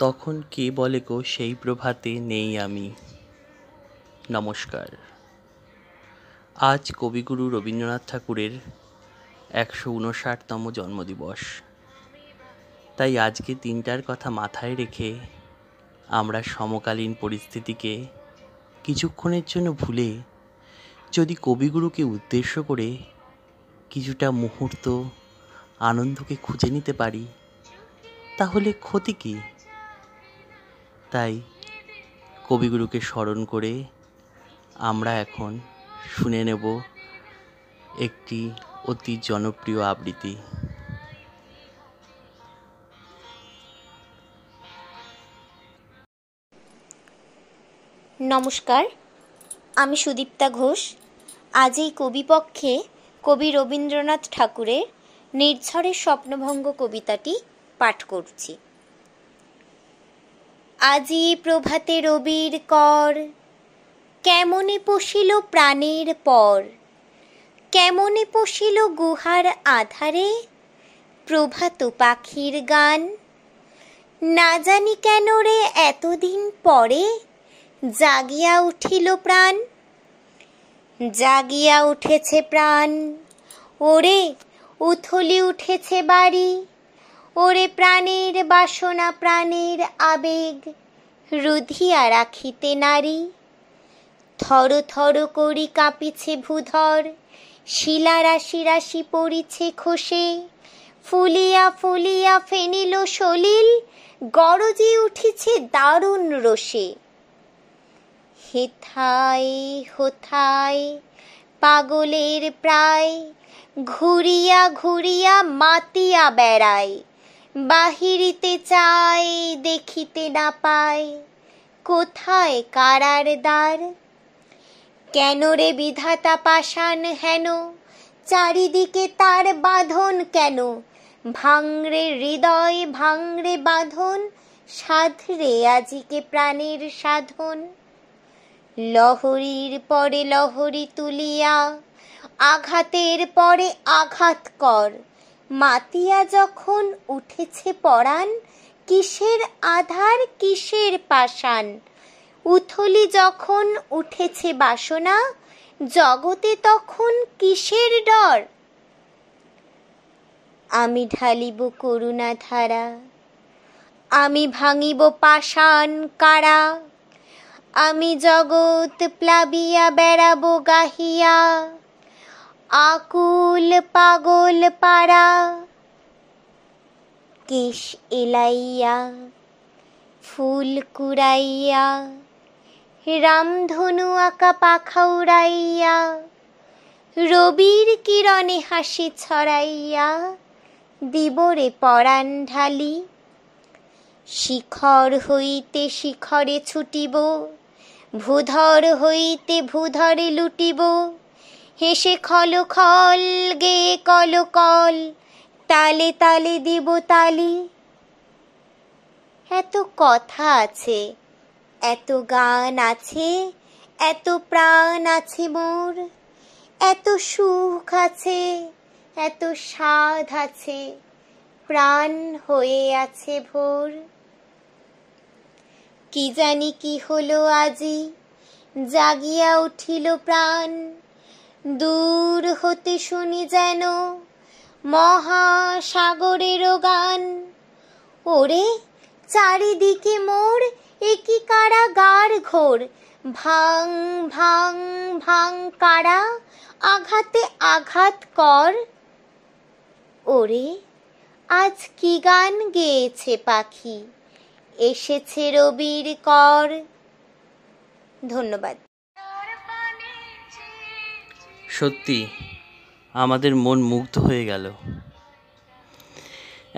তখন কে বলে গো সেই প্রভাতে নেই আমি। নমস্কার। আজ কবিগুরু রবীন্দ্রনাথ ঠাকুরের 159তম জন্মদিবস। তাই আজকে দিনটার কথা মাথায় রেখে আমরা সমকালীন পরিস্থিতিকে কিছুক্ষণের জন্য ভুলে যদি কবিগুরুকে উদ্দেশ্য করে কিছুটা মুহূর্ত আনন্দকে খুঁজে নিতে পারি, তাহলে ক্ষতি কী? তাই কবিগুরুকে স্মরণ করে আমরা এখন শুনে নেব একটি অতি জনপ্রিয় আবৃত্তি। নমস্কার, আমি সুদীপ্তা ঘোষ। আজ এই কবিপক্ষে কবি রবীন্দ্রনাথ ঠাকুরের নির্ঝরের স্বপ্নভঙ্গ কবিতাটি পাঠ করছি। আজি প্রভাতে রবির কর, কেমনে পশিল প্রাণের পর, কেমনে পশিল গুহার আধারে প্রভাত পাখির গান। না জানি কেন রে এতদিন পরে জাগিয়া উঠিল প্রাণ, জাগিয়া উঠেছে প্রাণ। ওরে উথলি উঠেছে বাড়ি, ওরে প্রাণের বাসনা প্রাণের আবেগ রুধিয়া রাখিতে নারী। থর থর করি কাঁপিছে ভূধর, শিলা রাশি রাশি পড়িছে খসে। ফুলিয়া ফুলিয়া ফেনিল সলিল, গরজি উঠিছে দারুণ রোষে। হেথায় হোথায় পাগলের প্রায়, ঘুরিয়া ঘুরিয়া মাতিয়া বেড়ায়। বাহিরিতে চায় দেখিতে না পায়, কোথায় কারার দ্বার। কেন রে বিধাতা পাষাণ হেন, চারিদিকে তার বাঁধন কেন। ভাঙরে হৃদয় ভাঙরে বাঁধন, সাধরে আজিকে প্রাণের সাধন। লহরীর পরে লহরী তুলিয়া, আঘাতের পরে আঘাত কর। মাতিয়া যখন উঠেছে পরাণ, কিসের আধার কিসের পাষাণ। উথলি যখন উঠেছে বাসনা, জগতে তখন কিসের ডর। আমি ঢালিব করুণা ধারা, আমি ভাঙিব পাষাণ কারা। আমি জগৎ প্লাবিয়া বেড়াবো গাহিয়া, আকুল পাগল পারা। কেশ এলাইয়া ফুল কুড়াইয়া, রামধনু আঁকা পাখা উড়াইয়া। রবির কিরণে হাসি ছড়াইয়া, দিবরে পরাণ ঢালি। শিখর হইতে শিখরে ছুটিব, ভূধর হইতে ভূধরে লুটিব। হেসে খল খল গেয়ে কল কল, তালে তালে দিব তালি। এত কথা আছে, এত গান আছে, এত প্রাণ আছে মোর। এত সুখ আছে, এত স্বাদ আছে, প্রাণ হয়ে আছে ভোর। কি জানি কি হলো আজি, জাগিয়া উঠিল প্রাণ। দূর হতে শুনি যেন মহাসাগরেরও গান। ওরে চারিদিকে মোর একই কারাগার ঘোর। ভাং ভাং ভাং কারা, আঘাতে আঘাত কর। ওরে আজ কি গান গেয়েছে পাখি, এসেছে রবির কর। ধন্যবাদ। সত্যি আমাদের মন মুগ্ধ হয়ে গেল।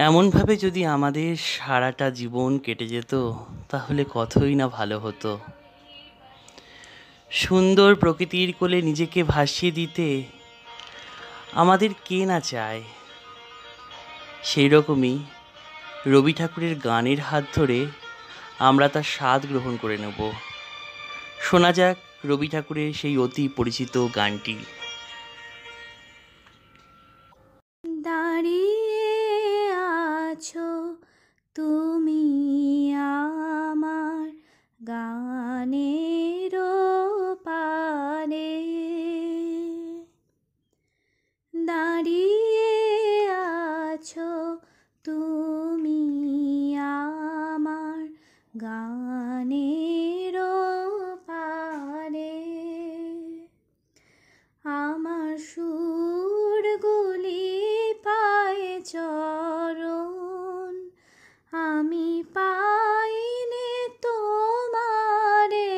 এমনভাবে যদি আমাদের সারাটা জীবন কেটে যেত, তাহলে কতই না ভালো হতো। সুন্দর প্রকৃতির কোলে নিজেকে ভাসিয়ে দিতে আমাদের কে না চায়। সেই রকমই রবি ঠাকুরের গানের হাত ধরে আমরা তার স্বাদ গ্রহণ করে নেব। শোনা যাক রবি ঠাকুরের সেই অতি পরিচিত গানটি। দাঁড়িয়ে আছো তুমি তুমি আমার গানের পারে, আমার সুরগুলি পায়ে চরণ, আমি পাইনি তোমারে,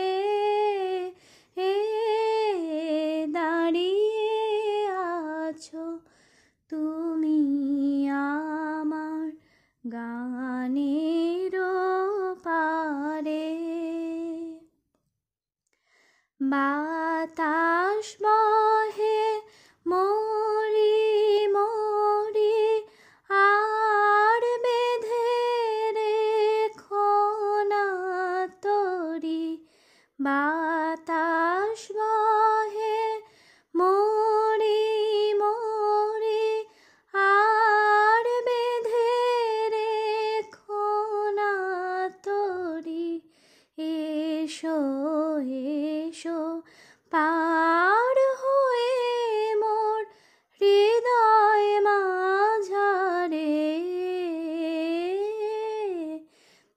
দাঁড়িয়ে আছো তুমি আমার গানের পারে। বাতাস বহে মরি মরি, আর বেঁধে রেখো না তরি। বাতাস বহে মরি মরি, আর বেঁধে রেখো না তরি। এসো এসো পার হয়ে মোর হৃদয় মাঝারে,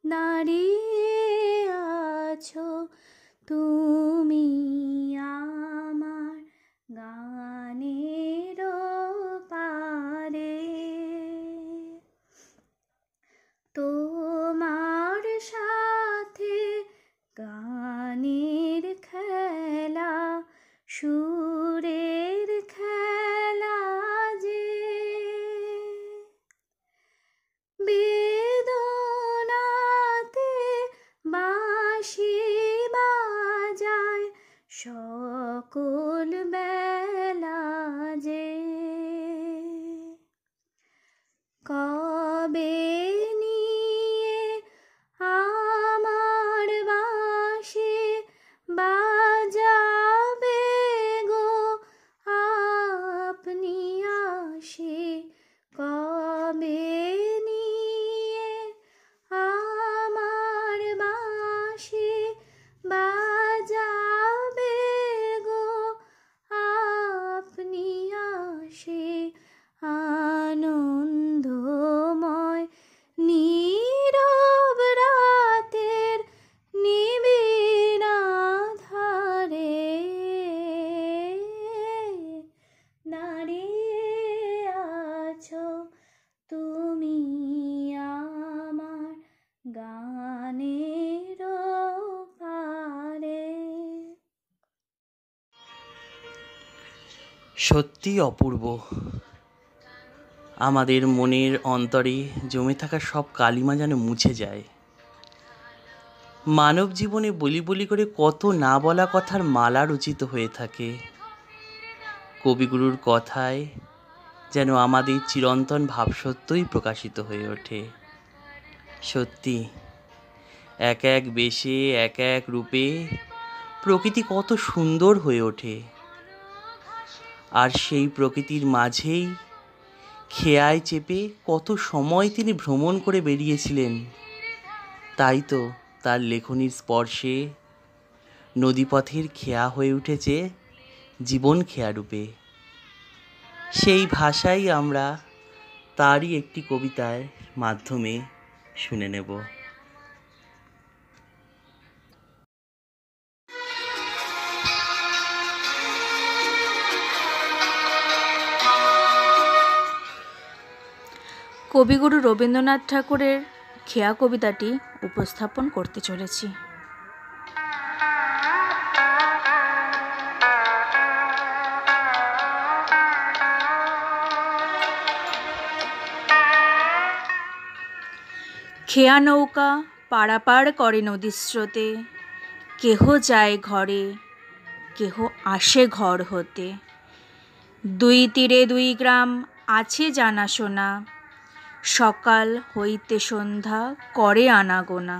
দাঁড়িয়ে আছো তুমি আমার গানের পারে। তোমার সাথে গানের খেলা, সুরের খেলা যে, বেদনাতে বাঁশি বাজায় সকল বেলা যে। কবে নিয়ে আমার বাঁশি বাজাবে গো আপনি আসে, কবে নিয়ে আমার বাঁশি বাজাবে গো আপনি আসে। আনন্দময় নীরব রাতের নিবিড় আধারে, দাঁড়িয়ে আছো তুমি আমার গানের পারে। সত্যি অপূর্ব। আমাদের মনের অন্তরে জমে থাকা সব কালিমা যেন মুছে যায়। মানব জীবনে বলি বলি করে কত না বলা কথার মালা রচিত হয়ে থাকে। কবিগুরুর কথায় যেন আমাদের চিরন্তন ভাবসত্যই প্রকাশিত হয়ে ওঠে। সত্যি এক এক বেশে এক এক রূপে প্রকৃতি কত সুন্দর হয়ে ওঠে, আর সেই প্রকৃতির মাঝেই খেয়ায় চেপে কত সময় তিনি ভ্রমণ করে বেরিয়েছিলেন। তাই তো তার লেখনীর স্পর্শে নদীপথের খেয়া হয়ে উঠেছে জীবন খেয়া রূপে। সেই ভাষাই আমরা তারই একটি কবিতার মাধ্যমে শুনে নেব। কবিগুরু রবীন্দ্রনাথ ঠাকুরের খেয়া কবিতাটি উপস্থাপন করতে চলেছি। খেয়া নৌকা পারাপার করে নদীর স্রোতে, কেহ যায় ঘরে কেহ আসে ঘর হতে। দুই তীরে দুই গ্রাম আছে জানাশোনা, সকাল হইতে সন্ধ্যা করে আনাগোনা।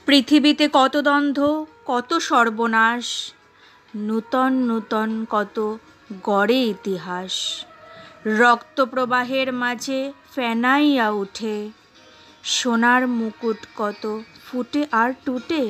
পৃথিবীতে কত দ্বন্দ্ব কত সর্বনাশ, নূতন নূতন কত গড়ে ইতিহাস। রক্তপ্রবাহের মাঝে ফেনাইয়া উঠে, সোনার মুকুট কত ফুটে আর টুটে।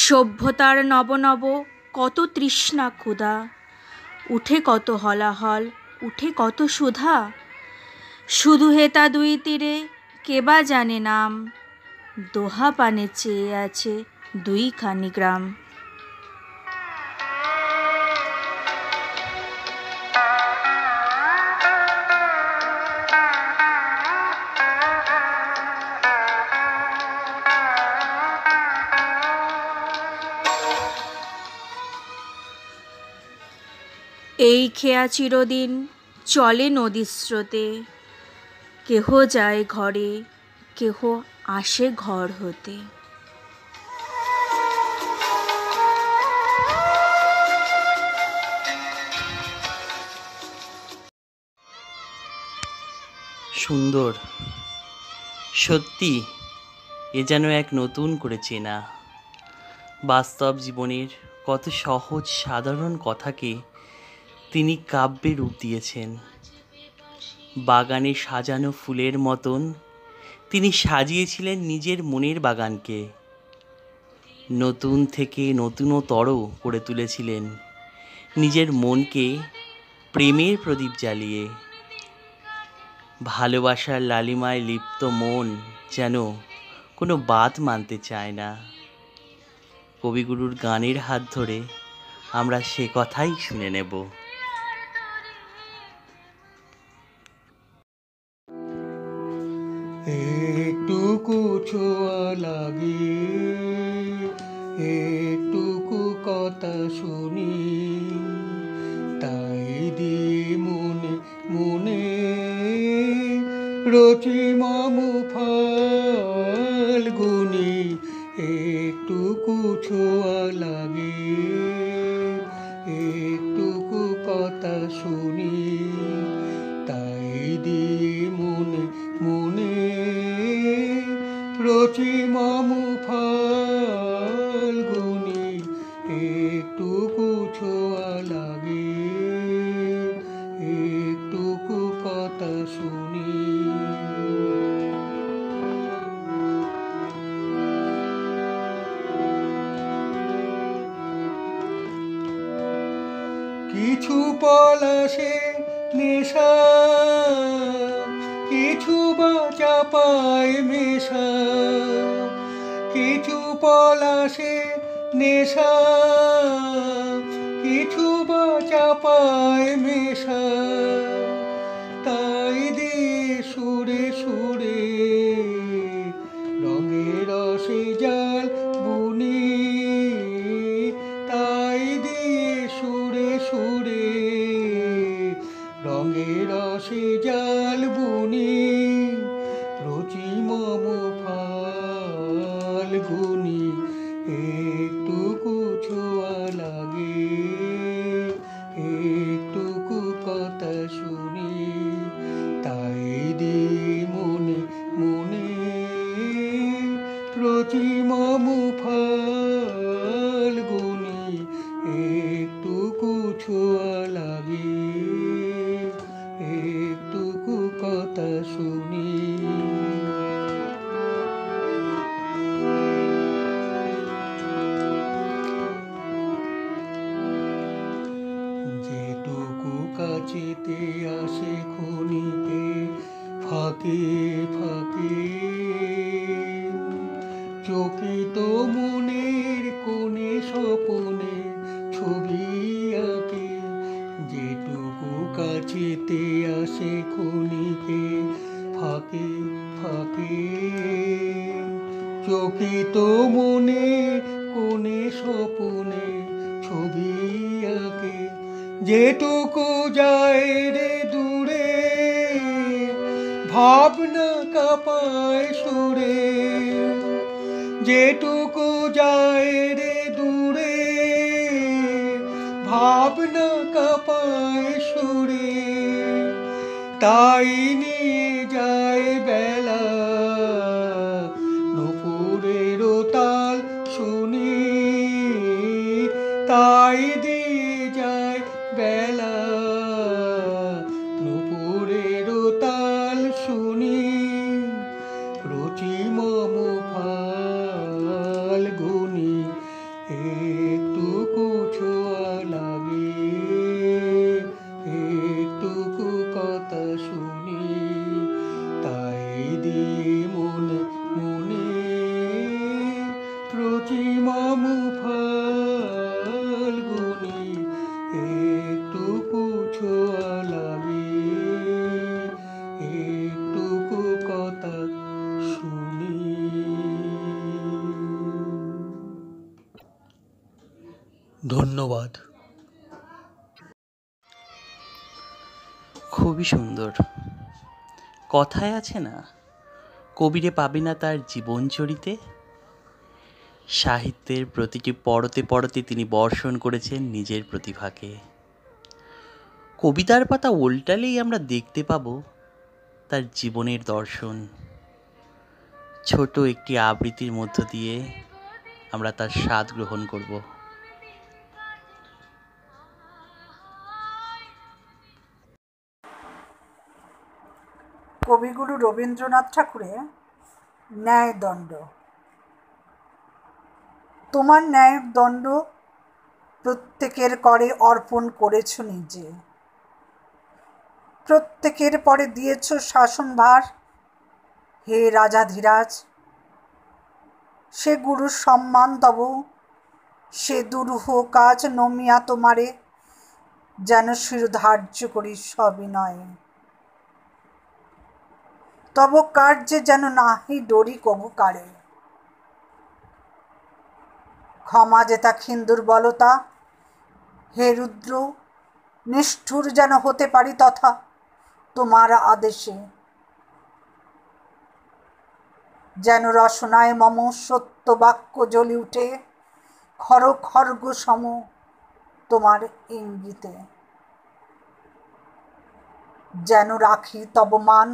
সভ্যতার নব নব কত তৃষ্ণা ক্ষুধা, উঠে কত হলাহল, উঠে কত সুধা। শুধু হেতা দুই তীরে কেবা জানে নাম, দোহা পানে চেয়ে আছে দুইখানি গ্রাম। এই খেয়া চিরদিন চলে নদীর স্রোতে, কেহ যায় ঘরে, কেহ আসে ঘর হতে। সুন্দর, সত্যি এ যেন এক নতুন করে চেনা। বাস্তব জীবনের কত সহজ সাধারণ কথাকে তিনি কাব্যে রূপ দিয়েছেন। বাগানে সাজানো ফুলের মতন তিনি সাজিয়েছিলেন নিজের মনের বাগানকে। নতুন থেকে নতুনতর করে তুলেছিলেন নিজের মনকে প্রেমের প্রদীপ জ্বালিয়ে। ভালোবাসার লালিমায় লিপ্ত মন যেন কোনো বাত মানতে চায় না। কবিগুরুর গানের হাত ধরে আমরা সে কথাই শুনে নেব। একটুকু ছোঁয়া লাগে, একটুকু কথা শুনি, তাই দিয়ে মনে মনে রচি মামু ফাল্গুনি। একটুকু ছোঁয়া লাগে, একটুকু কথা শুনি, তাই দিয়ে মনে মনে রচি মামু ফাল্গুনি। একটুকু ছোঁয়া লাগে, একটুকু কথা শুনি। কিছু পলাশে নেশা, কিছু বা চাপায় মেশা, কিছু পলাশে নেশা, কিছু বা চাপায় মেশা, তাই দিয়ে সুরে সুরে রঙের রসে জাল বুনি, তাই দিয়ে সুরে সুরে রঙের রসে জাল বুনি। রচি মামু ফাল্গুনি। একটুকু ছোঁয়া লাগে, একটুকু কথা শুনি, তাই দিয়ে মনে মনে রচি মামু ফাল্গুনি। একটুকু ছোঁয়া লাগে, একটুকু কথা শুনি। যেটুকু কাছেতে আসে ক্ষণিকে ফাঁকে ফাঁকে, চকিত মনের কোণে স্বপনে ছবি আঁকে। যেটুকু কাছেতে আসে ক্ষণিকে ফাঁকে ফাঁকে, চকিত মনে কোণে স্বপনে ছবি আঁকে। যেটুকু যায় রে দূরে, ভাবনা কাঁপায় সুরে। যেটুকু যায় রে ভাবনা কাঁপায় সুরে, তাই নিয়ে যায় বেলা, নুপুরের তাল শুনি, তাই দিয়ে যায় বেলা, নুপুরের তাল শুনি। রচি মম ফাল্গুনি, একটুকু ছোঁয়া লাগে, একটুকু কথা শুনি, তাই দিয়ে মনে মনে। রচি মম ফাল্গুনি, একটুকু ছোঁয়া লাগে, একটুকু কথা শুনি। ধন্যবাদ। খুবই সুন্দর। কথায় আছে না, কবিরে পাবে না তার জীবনচরিতে। সাহিত্যের প্রতিটি পরতে পরতে তিনি বর্ষণ করেছেন নিজের প্রতিভাকে। কবিতার পাতা উল্টালেই আমরা দেখতে পাব তার জীবনের দর্শন। ছোট একটি আবৃত্তির মধ্য দিয়ে আমরা তার স্বাদ গ্রহণ করব। কবিগুরু রবীন্দ্রনাথ ঠাকুরের ন্যায়দণ্ড। তোমার ন্যায়ের দণ্ড প্রত্যেকের করে অর্পণ করেছ নিজে, প্রত্যেকের পরে দিয়েছ শাসনভার। হে রাজাধিরাজ, সে গুরুর সম্মান তব, সে দুরূহ কাজ নমিয়া তোমারে, যেন শিরোধার্য করি সবিনয়ে। তব কার্যে যেন নাহি ডরি কবু কারে, ক্ষমা যেতা ক্ষীণ দুর্বলতা। হে রুদ্র, নিষ্ঠুর যেন হতে পারি তথা তোমার আদেশে, যেন রসনায় মম সত্য বাক্য জ্বলি উঠে, খর খর্গ সম তোমার ইঙ্গিতে। যেন রাখি তব মান,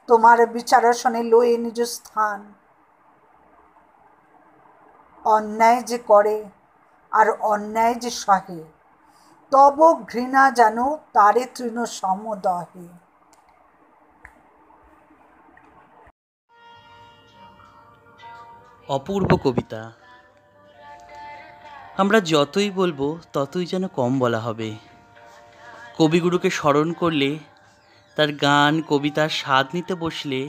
তোমার বিচারাসনে লয়ে নিজ স্থান। অন্যায় যে করে আর অন্যায় যে সহে, তব ঘৃণা যেন তারে তৃণ সম দহে। অপূর্ব কবিতা। আমরা যতই বলবো ততই যেন কম বলা হবে। কবিগুরুকে স্মরণ করলে, তার গান কবিতার স্বাদ নিতে বসলে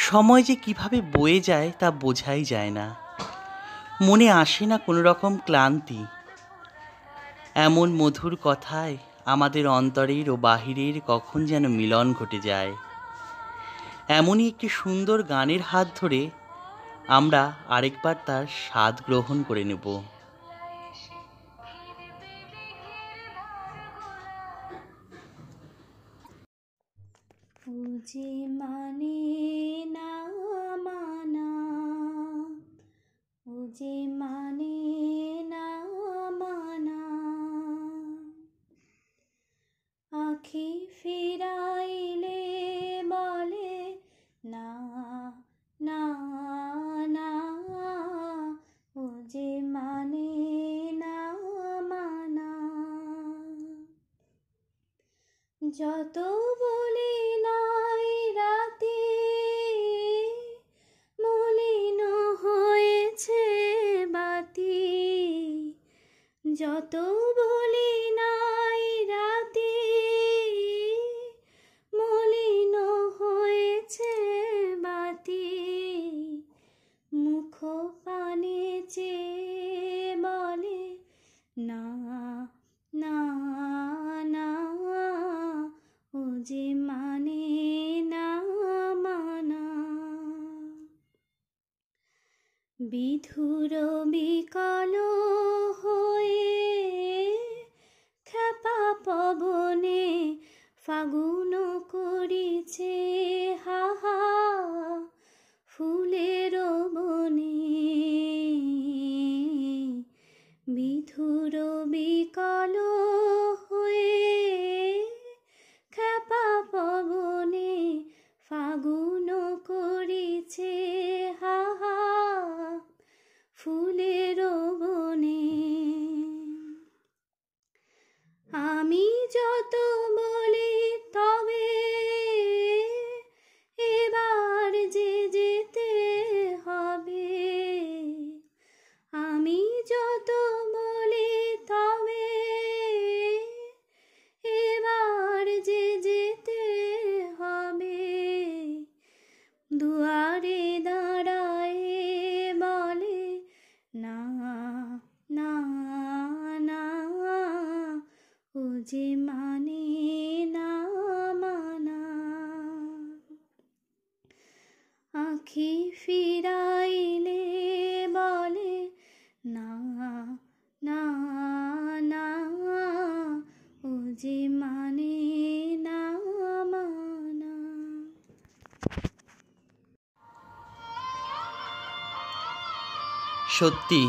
সময় যে কিভাবে বয়ে যায় তা বোঝাই যায় না। মনে আসে না কোনো রকম ক্লান্তি। এমন মধুর কথায় আমাদের অন্তরের ও বাহিরের কখন যেন মিলন ঘটে যায়। এমনই একটি সুন্দর গানের হাত ধরে আমরা আরেকবার তার স্বাদ গ্রহণ করে নেব। ও যে মানে না মানা, ও যে মানে না মানা, আখি ফিরাইলে বলে না না না, ও যে মানে না মানা। যত বলি নাই রাতে, মলিন হয়েছে বাতি। যত বলি নাই রাতে, মলিন হয়েছে বাতি। মুখ পানে চেয়ে বলে না না না, ও যে মানে না মানা। বিধুর বিকল হয়ে খেপা পবনে ফাগুন করিছে হাহা ফুলের বনে। বিধুর বিকল হয়ে খ্যাপা পবনে ফাগুন করিছে হাহা ফুলের বনে। আমি যত বলি তবে এবার যে যেতে হবে, আমি যত বলি তবে এবার যে যেতে হবে। দুয়ারে দাঁড়ায় বলে না না না, ও যে মানে না মানা। আখি ফিরাইলে বলে না না না, ও যে মানে না মানা। সত্যি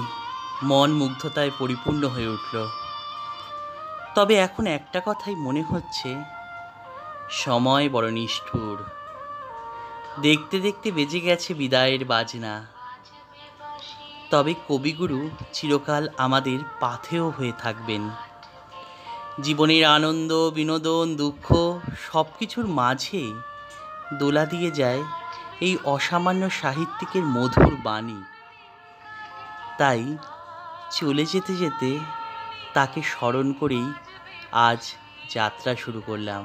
মন মুগ্ধতায় পরিপূর্ণ হয়ে উঠল। তবে এখন একটা কথাই মনে হচ্ছে, সময় বড় নিষ্ঠুর। দেখতে দেখতে বেজে গেছে বিদায়ের বাজনা। তবে কবিগুরু চিরকাল আমাদের পাথেয় হয়ে থাকবেন। জীবনের আনন্দ, বিনোদন, দুঃখ সব কিছুর মাঝে দোলা দিয়ে যায় এই অসামান্য সাহিত্যিকের মধুর বাণী। তাই চলে যেতে যেতে তাকে স্মরণ করেই আজ যাত্রা শুরু করলাম।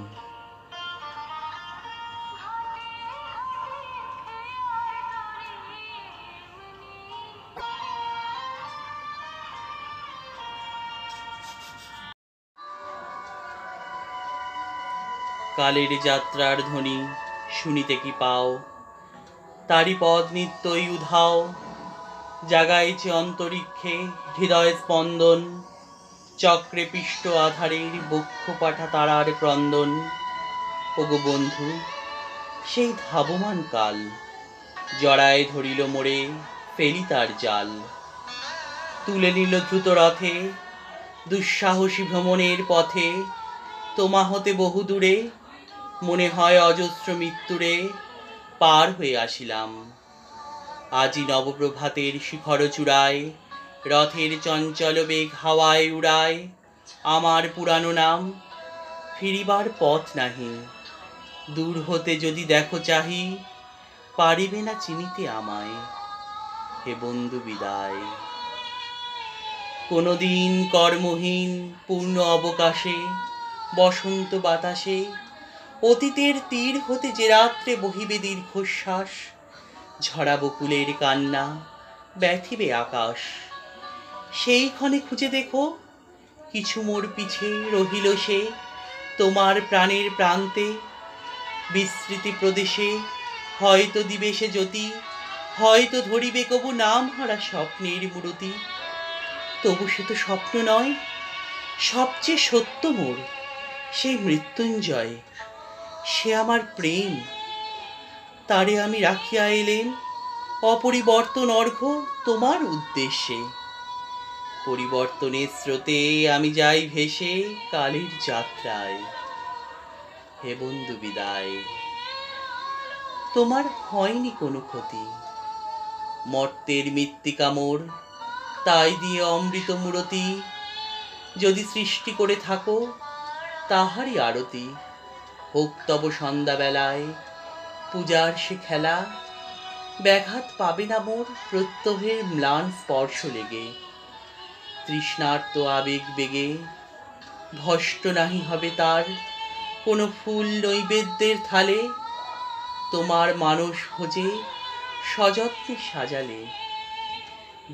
কালের যাত্রার ধ্বনি শুনিতে কি পাও, তারি পদ নিত্যই উধাও। জাগাইছে অন্তরিক্ষে হৃদয় স্পন্দন, চক্রে পিষ্ট আধারের বক্ষ পাঠা তারার ক্রন্দন। ওগো বন্ধু, সেই ধাবমান কাল জড়ায় ধরিল মোরে, ফেলি তার জাল। তুলে নিল দ্রুত রথে দুঃসাহসী ভ্রমণের পথে। তোমা হতে বহু দূরে মনে হয় অজস্র মৃত্যুরে পার হয়ে আসিলাম। আজি নবপ্রভাতের শিখর চূড়ায় রথের চঞ্চল বেগ হাওয়ায় উড়ায়। আমার পুরানো নাম ফিরিবার পথ নাহি, দূর হতে যদি দেখো চাহি, পারিবে না চিনিতে আমায়। হে বন্ধু বিদায়। কোনদিন কর্মহীন পূর্ণ অবকাশে বসন্ত বাতাসে অতীতের তীর হতে যে রাত্রে বহিবে দীর্ঘশ্বাস, ঝরা বকুলের কান্না ব্যথিবে আকাশ। সেই ক্ষণে খুঁজে দেখো কিছু মোর পিছে রহিল সে, তোমার প্রাণের প্রান্তে বিস্মৃতি প্রদেশে। হয়তো দিবে সে জ্যোতি, হয়তো ধরিবে কবু নাম হারা স্বপ্নের মূরতি। তবু সে তো স্বপ্ন নয়, সবচেয়ে সত্য মোর সেই মৃত্যুঞ্জয়। সে আমার প্রেম, তারে আমি রাখিয়া এলেন অপরিবর্তন অর্ঘ্য তোমার উদ্দেশ্যে। পরিবর্তনের স্রোতে আমি যাই ভেসে কালের যাত্রায়। হে বন্ধু বিদায়। তোমার হয়নি কোনো ক্ষতি, মর্তের মৃত্তিকা মোর তাই দিয়ে অমৃত মূরতি। যদি সৃষ্টি করে থাকো তাহারই আরতি, হোক তব সন্ধ্যাবেলায় পূজার সে খেলা। ব্যাঘাত পাবে না মোর প্রত্যহের ম্লান স্পর্শ লেগে, তৃষ্ণার্ত আবেগ বেগে ভষ্ট নাহি হবে তার কোনো ফুল নৈবেদ্যের থালে। তোমার মানস ভোজে সযত্নে সাজালে,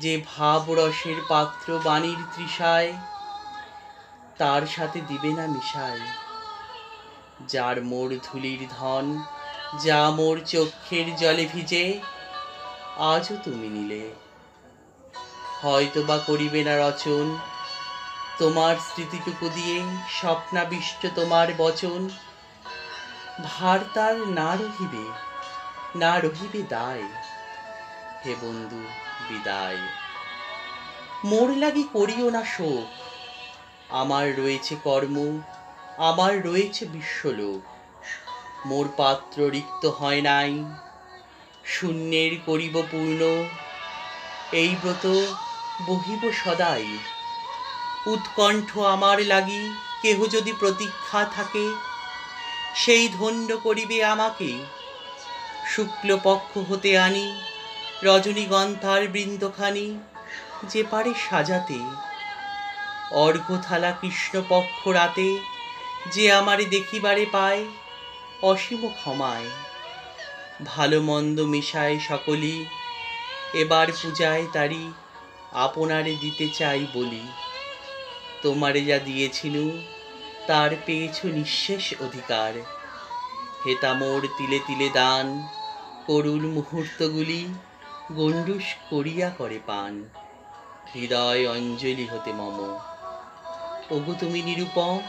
যে ভাবরসের পাত্র বাণীর তৃষায়, তার সাথে দিবে না মিশায়। যার মোর ধুলির ধন, যা মোর চক্ষের জলে ভিজে, আজও তুমি নিলে। হয়তো বা করিবে না রচন তোমার স্মৃতিটুকু দিয়ে, স্বপ্নাবিষ্ট তোমার বচন। ভার তার না রহিবে, না রহিবে দায়। হে বন্ধু বিদায়। মোর লাগি করিও না শোক, আমার রয়েছে কর্ম, আমার রয়েছে বিশ্বলোক। মোর পাত্র রিক্ত হয় নাই, শূন্যের করিব পূর্ণ। এই ব্রত বহিব সদাই, উৎকণ্ঠ আমার লাগি কেহ যদি প্রতীক্ষা থাকে, সেই ধন্য করিবে আমাকে। শুক্লপক্ষ হতে আনি রজনীগন্ধার বৃন্দখানি, যে পারে সাজাতে। অর্ঘ্যথালা কৃষ্ণপক্ষ রাতে, যে আমারে দেখিবারে পায় অসীম ক্ষমায়। ভালো মন্দ মিশায় সকলি, এবার পূজায় তারি আপনারে দিতে চাই বলি। তোমারে যা দিয়েছিনু তার পেয়েছ নিঃশেষ অধিকার। হেতা মোর তিলে তিলে দান, করুণ মুহূর্তগুলি গণ্ডূষ করিয়া করে পান। হৃদয় অঞ্জলি হতে মম। ওগো তুমি নিরুপম,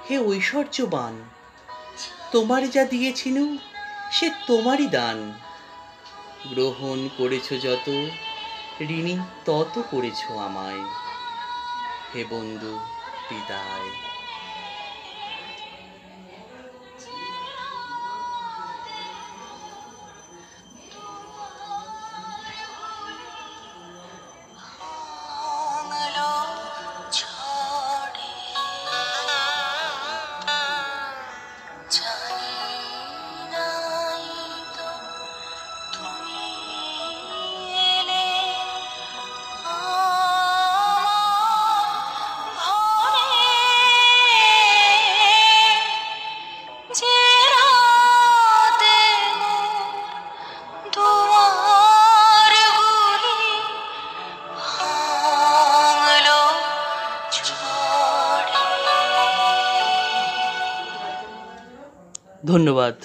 হে ঐশ্বর্যবান, তোমার যা দিয়েছিনু সে তোমারই দান। গ্রহণ করেছ যত, ঋণী তত করেছ আমায়। হে বন্ধু, বিদায়। ধন্যবাদ।